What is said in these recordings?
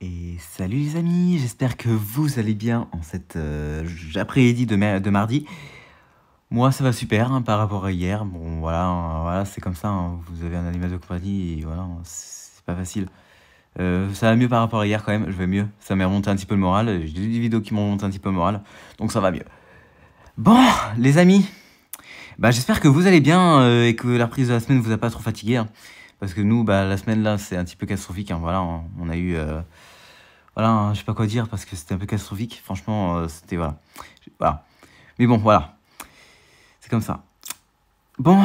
Et salut les amis, j'espère que vous allez bien en cette après-midi de mardi. Moi ça va super hein, par rapport à hier. Bon voilà, voilà c'est comme ça, hein. Vous avez un animal de compagnie et voilà, hein, c'est pas facile. Ça va mieux par rapport à hier quand même, je vais mieux. Ça m'a remonté un petit peu le moral, j'ai vu des vidéos qui m'ont remonté un petit peu le moral, donc ça va mieux. Bon les amis, bah j'espère que vous allez bien et que la reprise de la semaine vous a pas trop fatigué. Hein, parce que nous, bah la semaine là c'est un petit peu catastrophique. Hein, voilà, hein, on a eu... voilà, hein, je sais pas quoi dire parce que c'était un peu catastrophique. Franchement, c'était voilà. Voilà. Mais bon, voilà. C'est comme ça. Bon,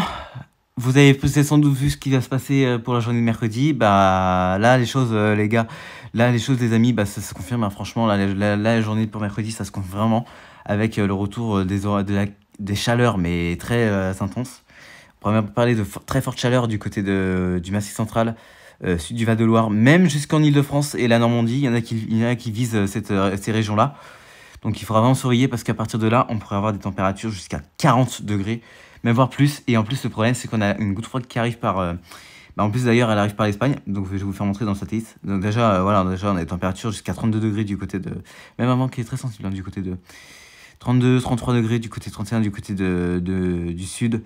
vous avez sans doute vu ce qui va se passer pour la journée de mercredi. Bah là, les choses, les gars, là, les choses, les amis, bah ça se confirme. Hein, franchement, là, la journée pour mercredi, ça se confirme vraiment avec le retour des chaleurs, mais très intenses. On pourrait même parler de très forte chaleur du côté du Massif central. Sud du Val-de-Loire, même jusqu'en Ile-de-France et la Normandie, il y en a qui visent ces régions-là. Donc il faudra vraiment surveiller parce qu'à partir de là, on pourrait avoir des températures jusqu'à 40 degrés, même voire plus. Et en plus, le problème, c'est qu'on a une goutte froide qui arrive par... en plus, d'ailleurs, elle arrive par l'Espagne. Donc je vais vous faire montrer dans le satellite. Donc déjà, voilà, déjà, on a des températures jusqu'à 32 degrés du côté de... Même avant qui est très sensible, hein, du côté de... 32, 33 degrés du côté 31 du côté du sud.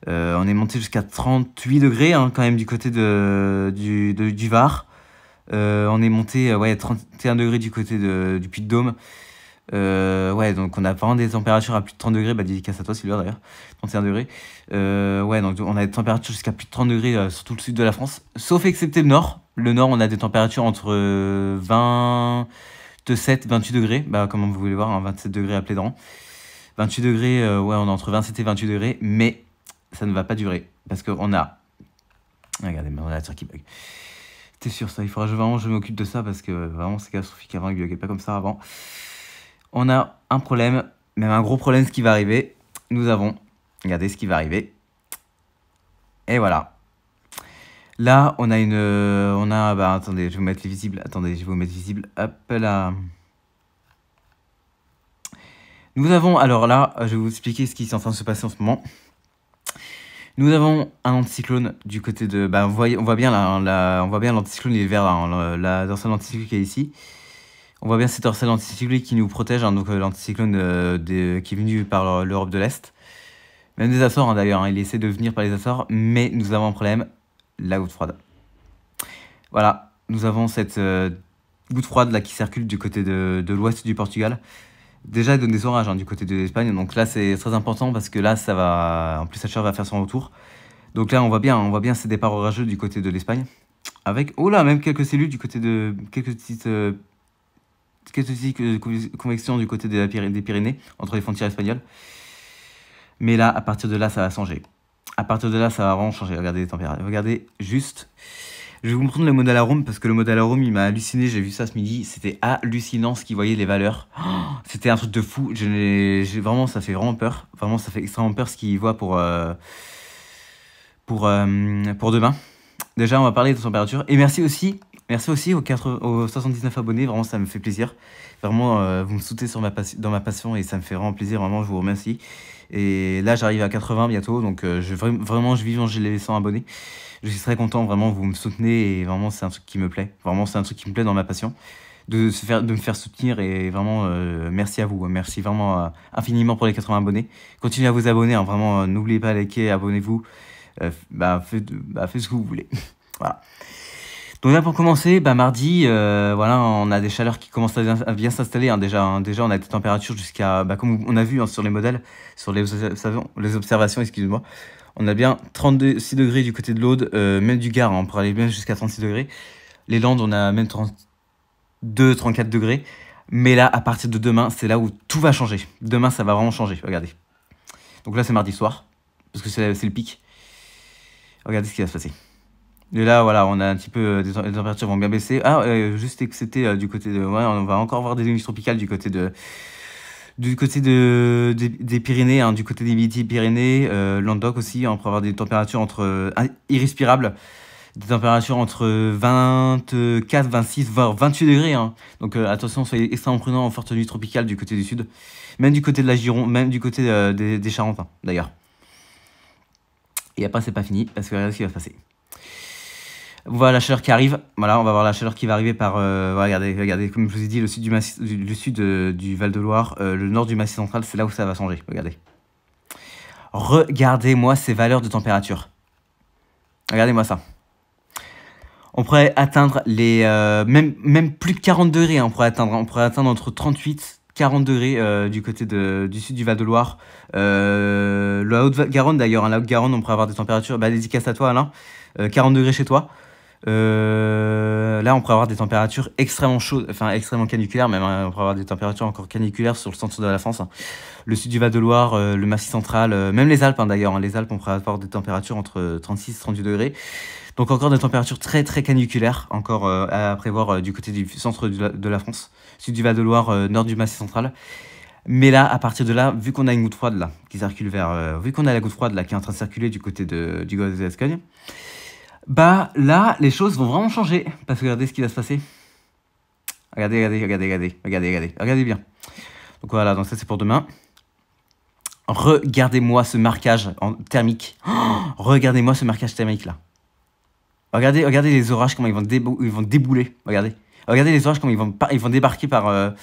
On est monté jusqu'à 38 degrés hein, quand même du côté du Var. On est monté ouais, 31 degrés du côté du Puy-de-Dôme. Ouais, donc on a vraiment des températures à plus de 30 degrés. Bah, dédicace à toi, Sylvain, d'ailleurs. 31 degrés. Ouais, donc on a des températures jusqu'à plus de 30 degrés sur tout le sud de la France. Sauf excepté le nord. Le nord, on a des températures entre 27 28 degrés. Bah, comme vous pouvez le voir, hein, 27 degrés à Plédran. 28 degrés, ouais, on est entre 27 et 28 degrés. Mais ça ne va pas durer. Parce qu'on a... Regardez, mon ordinateur qui bug. C'était sûr ça, il faudra vraiment que je m'occupe de ça parce que vraiment c'est catastrophique avant, il buguait pas comme ça avant. On a un problème, même un gros problème, ce qui va arriver. Nous avons... Regardez ce qui va arriver. Et voilà. Là, on a une... bah attendez, je vais vous mettre les visibles. Attendez, je vais vous mettre visible. Hop là. Nous avons... Alors là, je vais vous expliquer ce qui est en train de se passer en ce moment. Nous avons un anticyclone du côté de... Bah, on voit bien l'anticyclone, il est vert, là, la dorsale anticyclonique qui est ici. On voit bien cette dorsale anticyclonique qui nous protège, hein, donc l'anticyclone qui est venu par l'Europe de l'Est. Même des Açores, hein, d'ailleurs, hein, il essaie de venir par les Açores, mais nous avons un problème, la goutte froide. Voilà, nous avons cette goutte froide là qui circule du côté de l'ouest du Portugal. Déjà, il donne des orages hein, du côté de l'Espagne, donc là c'est très important parce que là ça va, en plus la chaleur va faire son retour. Donc là on voit bien ces départs orageux du côté de l'Espagne, avec oh là même quelques cellules du côté de quelques petites convections du côté des Pyrénées entre les frontières espagnoles. Mais là à partir de là ça va changer. À partir de là ça va vraiment changer. Regardez les températures, regardez juste. Je vais vous montrer le modèle arôme parce que le modèle arôme il m'a halluciné, j'ai vu ça ce midi, c'était hallucinant ce qu'il voyait les valeurs. Oh, c'était un truc de fou, vraiment ça fait vraiment peur, vraiment ça fait extrêmement peur ce qu'il voit pour demain. Déjà on va parler de température et merci aussi aux 79 abonnés, vraiment ça me fait plaisir. Vraiment vous me soutenez dans ma passion et ça me fait vraiment plaisir, vraiment je vous remercie. Et là j'arrive à 80 bientôt donc vraiment je vis j'ai les 100 abonnés. Je suis très content, vraiment, vous me soutenez et vraiment, c'est un truc qui me plaît. Vraiment, c'est un truc qui me plaît dans ma passion. De me faire soutenir et vraiment, merci à vous. Merci vraiment infiniment pour les 80 abonnés. Continuez à vous abonner, hein, vraiment, n'oubliez pas de liker, abonnez-vous. Faites ce que vous voulez. Voilà. Donc là, pour commencer, mardi, voilà, on a des chaleurs qui commencent à bien s'installer. Hein, déjà, on a des températures jusqu'à, comme on a vu hein, sur les modèles, sur les observations, excusez-moi. On a bien 36 degrés du côté de l'Aude, même du Gard, hein, on pourrait aller même jusqu'à 36 degrés. Les Landes, on a même 32, 34 degrés. Mais là, à partir de demain, c'est là où tout va changer. Demain, ça va vraiment changer, regardez. Donc là, c'est mardi soir, parce que c'est le pic. Regardez ce qui va se passer. Et là, voilà, on a un petit peu, les températures vont bien baisser. Ah, juste excepté du côté de... Ouais, on va encore voir des nuits tropicales du côté des Pyrénées, hein, du côté des Midi-Pyrénées, Languedoc aussi, hein, on pourrait avoir des températures irrespirables, des températures entre 24, 26, voire 28 degrés. Hein. Donc attention, soyez extrêmement prudents en forte nuit tropicale du côté du sud, même du côté de la Gironde, même du côté des Charentes, hein, d'ailleurs. Et après, c'est pas fini, parce que regardez ce qui va se passer. Voilà la chaleur qui arrive. Voilà, on va voir la chaleur qui va arriver par... voilà, regardez, comme je vous ai dit, le sud du Val-de-Loire, le nord du Massif central, c'est là où ça va changer. Regardez. Regardez-moi ces valeurs de température. Regardez-moi ça. On pourrait atteindre les... même plus de 40 degrés, hein, on pourrait atteindre entre 38 40 degrés du côté du sud du Val-de-Loire. La Haute-Garonne d'ailleurs, hein, la Haute-Garonne, on pourrait avoir des températures... Bah, dédicace à toi, Alain. 40 degrés chez toi. Là, on pourrait avoir des températures extrêmement chaudes, enfin extrêmement caniculaires même, hein, on pourrait avoir des températures encore caniculaires sur le centre de la France, hein. Le sud du Val-de-Loire, le Massif central, même les Alpes, hein, d'ailleurs, hein, les Alpes, on pourrait avoir des températures entre 36 et 38 degrés. Donc encore des températures très très caniculaires, encore à prévoir du côté du centre de la France, sud du Val-de-Loire, nord du Massif central. Mais là, à partir de là, vu qu'on a une goutte froide là, qui circule vu qu'on a la goutte froide là qui est en train de circuler du côté du golfe de Gascogne, bah là, les choses vont vraiment changer. Parce que regardez ce qui va se passer. Regardez bien. Donc voilà, donc ça c'est pour demain. Regardez-moi ce marquage thermique. Oh, regardez-moi ce marquage thermique là. Regardez les orages, comment ils vont débouler. Regardez les orages, comment ils vont débarquer par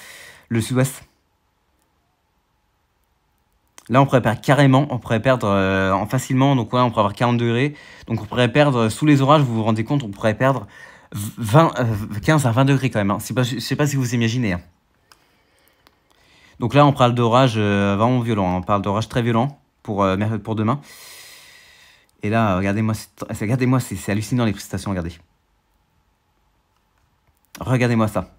le sud-ouest. Là, on pourrait perdre carrément, on pourrait perdre facilement, donc ouais, on pourrait avoir 40 degrés. Donc on pourrait perdre, sous les orages, vous vous rendez compte, on pourrait perdre 15 à 20 degrés quand même, hein. Je sais pas si vous imaginez, hein. Donc là, on parle d'orage vraiment violent, hein. On parle d'orage très violent pour demain. Et là, regardez-moi, c'est hallucinant les prestations, regardez. Regardez-moi ça.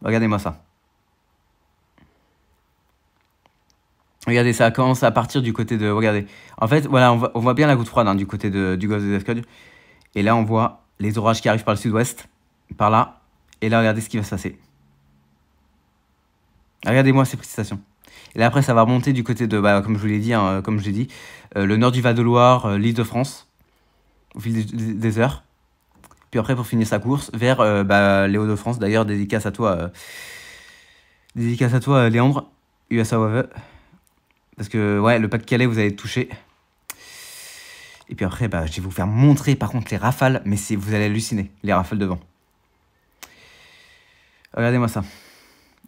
Regardez, ça commence à partir du côté de... Regardez. En fait, voilà, on voit bien la goutte froide, hein, du côté du golfe de Gascogne. Et là, on voit les orages qui arrivent par le sud-ouest, par là. Et là, regardez ce qui va se passer. Regardez-moi ces précipitations. Et là, après, ça va remonter du côté de... Bah, comme je vous l'ai dit, hein, le nord du Val-de-Loire, l'Île-de-France, au fil des heures. Puis après, pour finir sa course, vers les Hauts-de-France. D'ailleurs, dédicace à toi, Léandre, USA Wave. Parce que, ouais, le Pas-de-Calais, vous allez toucher. Et puis après, bah, je vais vous faire montrer, par contre, les rafales. Mais vous allez halluciner, les rafales de vent. Regardez-moi ça.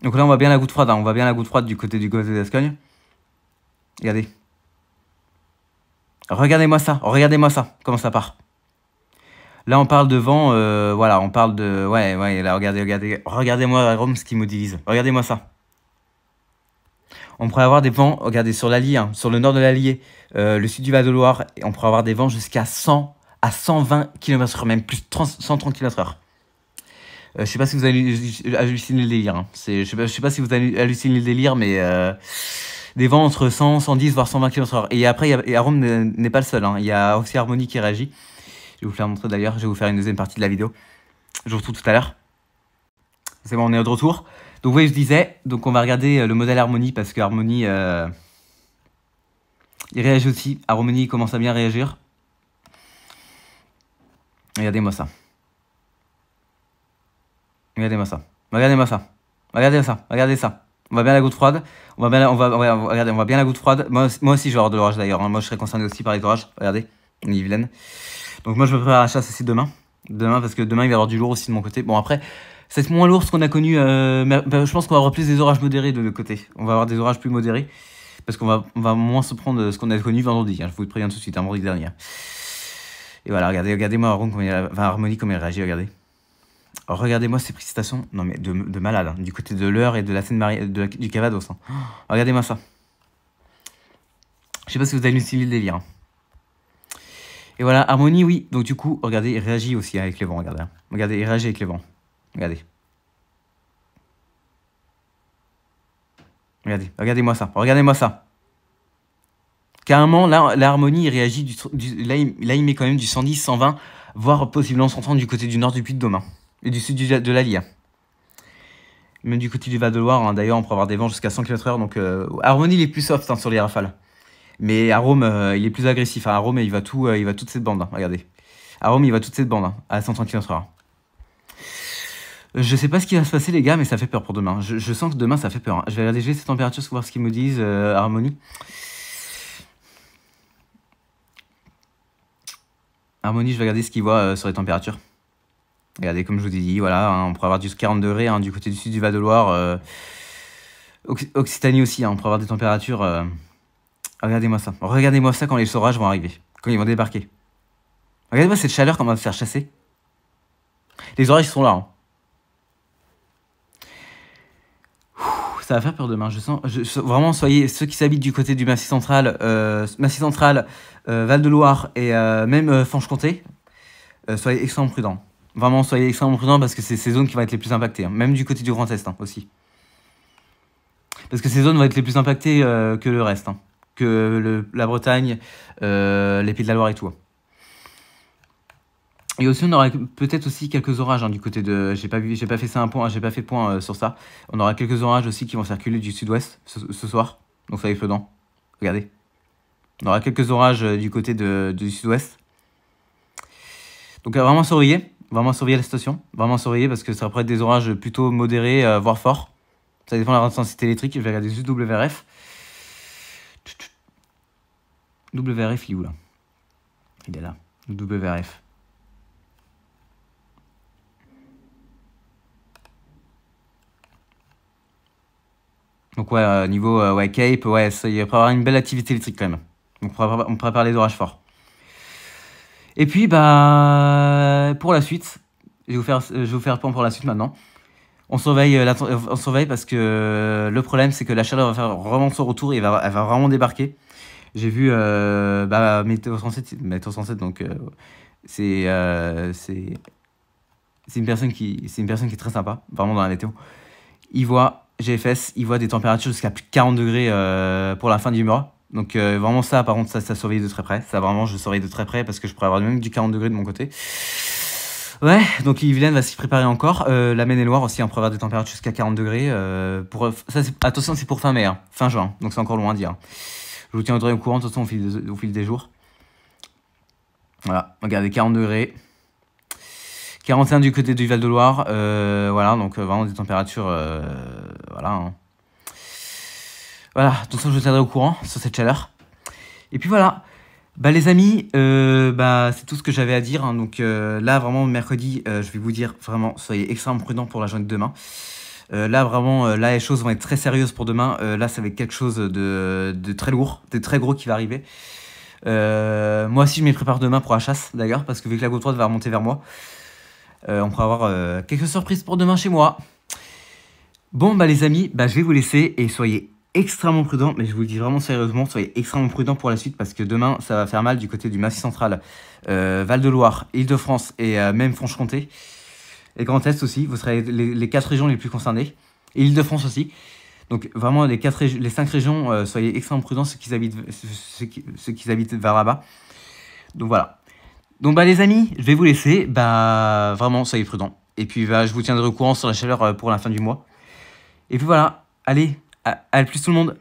Donc là, on voit bien la goutte froide. Hein. On voit bien la goutte froide du côté du golfe de Gascogne. Regardez. Regardez-moi ça. Comment ça part. Là, on parle de vent. Voilà, on parle de... Ouais, là, regardez-moi, Rome, ce qui modélise. Regardez-moi ça. On pourrait avoir des vents, regardez, sur l'Allier, hein, sur le nord de l'Allier, le sud du Val-de-Loire, et on pourrait avoir des vents jusqu'à 100 à 120 km/h, même plus de 130 km/h. Je sais pas si vous hallucinez le délire. Hein. Je sais pas si vous hallucinez le délire, mais des vents entre 100, 110, voire 120 km/h. Et après, Rome n'est pas le seul. Hein. Il y a aussi Harmonie qui réagit. Je vais vous faire montrer d'ailleurs. Je vais vous faire une deuxième partie de la vidéo. Je vous retrouve tout à l'heure. C'est bon, on est de retour. Donc, oui, je disais, donc on va regarder le modèle Harmonie parce que Harmonie, il réagit aussi. Harmonie commence à bien réagir. Regardez-moi ça. Regardez ça. On va bien la goutte froide. On va bien la goutte froide. Moi aussi, je vais avoir de l'orage d'ailleurs. Hein. Moi, je serai concerné aussi par les orages. Regardez, on est vilaine. Donc, moi, je me prépare à la chasse aussi demain. Parce que demain, il va y avoir du lourd aussi de mon côté. Bon, après, c'est moins lourd ce qu'on a connu. Mais je pense qu'on va avoir plus des orages modérés de l'autre côté. On va avoir des orages plus modérés. Parce qu'on va moins se prendre ce qu'on a connu vendredi. Hein. Je vous le préviens tout de suite, vendredi dernier. Et voilà, regardez-moi Harmonie comme elle réagit, regardez. Regardez-moi ces précipitations, non mais de malade, hein, du côté de l'Eure et de la Seine-Marie, du Cavados. Hein. Oh, regardez-moi ça. Je sais pas si vous avez halluciné le délire. Hein. Et voilà, Harmonie, oui. Donc du coup, regardez, il réagit aussi avec les vents, regardez. Hein. Regardez, il réagit avec les vents. Regardez. Regardez-moi ça. Carrément, là, l'Harmonie, il réagit là, il met quand même du 110, 120, voire possiblement 130 du côté du nord du Puy-de-Dôme. Hein. Et du sud de l'Allier. Même du côté du Val-de-Loire, hein. D'ailleurs, on peut avoir des vents jusqu'à 100 km/h. Donc, Harmonie, il est plus soft hein, sur les rafales. Mais Arome, il est plus agressif. Hein. Arome, il va toute cette bande. Hein. Regardez. Arome, il va toute cette bande hein, à 130 km/h. Je sais pas ce qui va se passer, les gars, mais ça fait peur pour demain. Je sens que demain, ça fait peur. Hein. Je vais regarder ces températures, voir ce qu'ils me disent, Harmonie. Harmonie, je vais regarder ce qu'ils voient sur les températures. Regardez, comme je vous ai dit, voilà, hein, on pourrait avoir du 40 degrés hein, du côté du sud du Val-de-Loire. Occitanie aussi, hein, on pourrait avoir des températures... Regardez-moi ça. Regardez-moi ça quand les orages vont arriver. Quand ils vont débarquer. Regardez-moi cette chaleur qu'on va se faire chasser. Les orages sont là. Hein. Ça va faire peur demain. Vraiment, soyez ceux qui s'habitent du côté du Massif Central, Val-de-Loire et même Franche-Comté, soyez extrêmement prudents. Vraiment, soyez extrêmement prudents parce que c'est ces zones qui vont être les plus impactées. Hein. Même du côté du Grand Est hein, aussi. Parce que ces zones vont être les plus impactées que le reste. Hein. Que la Bretagne, les Pays de la Loire et tout. Et aussi, on aura peut-être aussi quelques orages hein, du côté de... J'ai pas fait ça un point, j'ai pas fait point sur ça. On aura quelques orages aussi qui vont circuler du sud-ouest ce soir. Donc soyez prudents. Regardez. On aura quelques orages du côté du sud-ouest. Donc vraiment surveiller la situation. Vraiment surveiller parce que ça pourrait être des orages plutôt modérés, voire forts. Ça dépend de la intensité électrique. Je vais regarder juste WRF. WRF, il est où là? Il est là. WRF. Donc ouais, niveau Cape, ouais, ça, il va y avoir une belle activité électrique quand même. Donc on pourrait parler d'orages forts. Et puis bah pour la suite, je vais vous faire le point pour la suite maintenant. On surveille parce que le problème c'est que la chaleur va faire vraiment son retour et elle va vraiment débarquer. J'ai vu Météo 107 donc c'est une personne qui est très sympa, vraiment dans la météo. Il voit GFS, il voit des températures jusqu'à plus de 40 degrés pour la fin du mois. Donc vraiment ça, par contre, ça surveille de très près. Ça vraiment, je surveille de très près parce que je pourrais avoir même du 40 degrés de mon côté. Ouais, donc Yvelines va s'y préparer encore. La Maine-et-Loire aussi, on pourrait avoir des températures jusqu'à 40 degrés. Attention, c'est pour fin mai, hein, fin juin, donc c'est encore loin à dire. Je vous tiendrai au courant de toute façon au fil des jours. Voilà, regardez, 40 degrés. 41 du côté du Val-de-Loire. Voilà, donc vraiment des températures... voilà. Hein. Voilà, de toute façon, je vous tiendrai au courant sur cette chaleur. Et puis voilà. Bah les amis, c'est tout ce que j'avais à dire. Hein. Donc là, vraiment, mercredi, je vais vous dire, vraiment, soyez extrêmement prudents pour la journée de demain. Là, vraiment, là, les choses vont être très sérieuses pour demain. Là, ça va être quelque chose de très lourd, de très gros qui va arriver. Moi aussi, je m'y prépare demain pour la chasse, d'ailleurs, parce que vu que la gauche droite va remonter vers moi, on pourra avoir quelques surprises pour demain chez moi. Bon, bah les amis, je vais vous laisser et soyez extrêmement prudents, mais je vous le dis vraiment sérieusement, soyez extrêmement prudents pour la suite parce que demain, ça va faire mal du côté du Massif Central, Val-de-Loire, Île-de-France et même Franche-Comté. Et Grand Est aussi, vous serez les 4 régions les plus concernées. Et Île-de-France aussi. Donc vraiment, les 5 régions, soyez extrêmement prudents, ceux qui habitent vers là-bas. Donc voilà. Donc les amis, je vais vous laisser. Vraiment, soyez prudents. Et puis je vous tiendrai au courant sur la chaleur pour la fin du mois. Et puis voilà. Allez, à plus tout le monde.